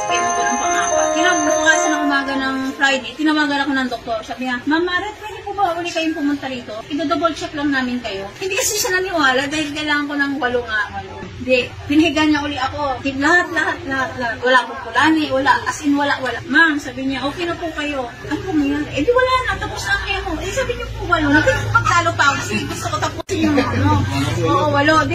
kailan ko ng pang-apat. Kinabukasan ng umaga ng Friday, tinawagan ako ng doktor. Sabi niya, Ma'am Maret, pwede po ba uli kayong pumunta rito? I-double check lang namin kayo. Hindi kasi siya naniwala dahil kailangan ko ng 8 nga. Hindi, pinahiga niya uli ako. Lahat. Wala po kulani, wala. As in, wala. Ma'am, sabi niya, okay na po kayo. Ano po nangyari? Eh di wala na, tapos na kayo. Eh sabi niyo po 8. Nagpagtalo pa ako kasi gusto ko tapusin yung Oo, 8.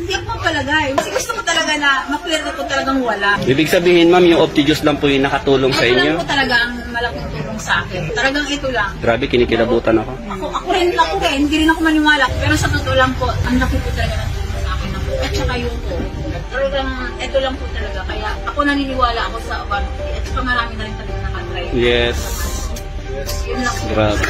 Hindi ako magpalagay. Kasi gusto ko talaga na maklear ko talagang wala. Ibig sabihin, ma'am, yung Optijuice lang po yung nakatulong sa inyo? Ito lang po talaga ang malaking tulong sa akin. Talagang ito lang. Grabe, kinikilabutan ako. Ako rin. Hindi rin ako maniwala. Pero sa totoo lang po, ang laki po talaga ng tulong sa akin. At saka yung po. Talagang ito lang po talaga. Kaya ako naniniwala ako sa Obamity. At saka marami na rin talaga nakatry. Yes. Yun lang po. Grabe.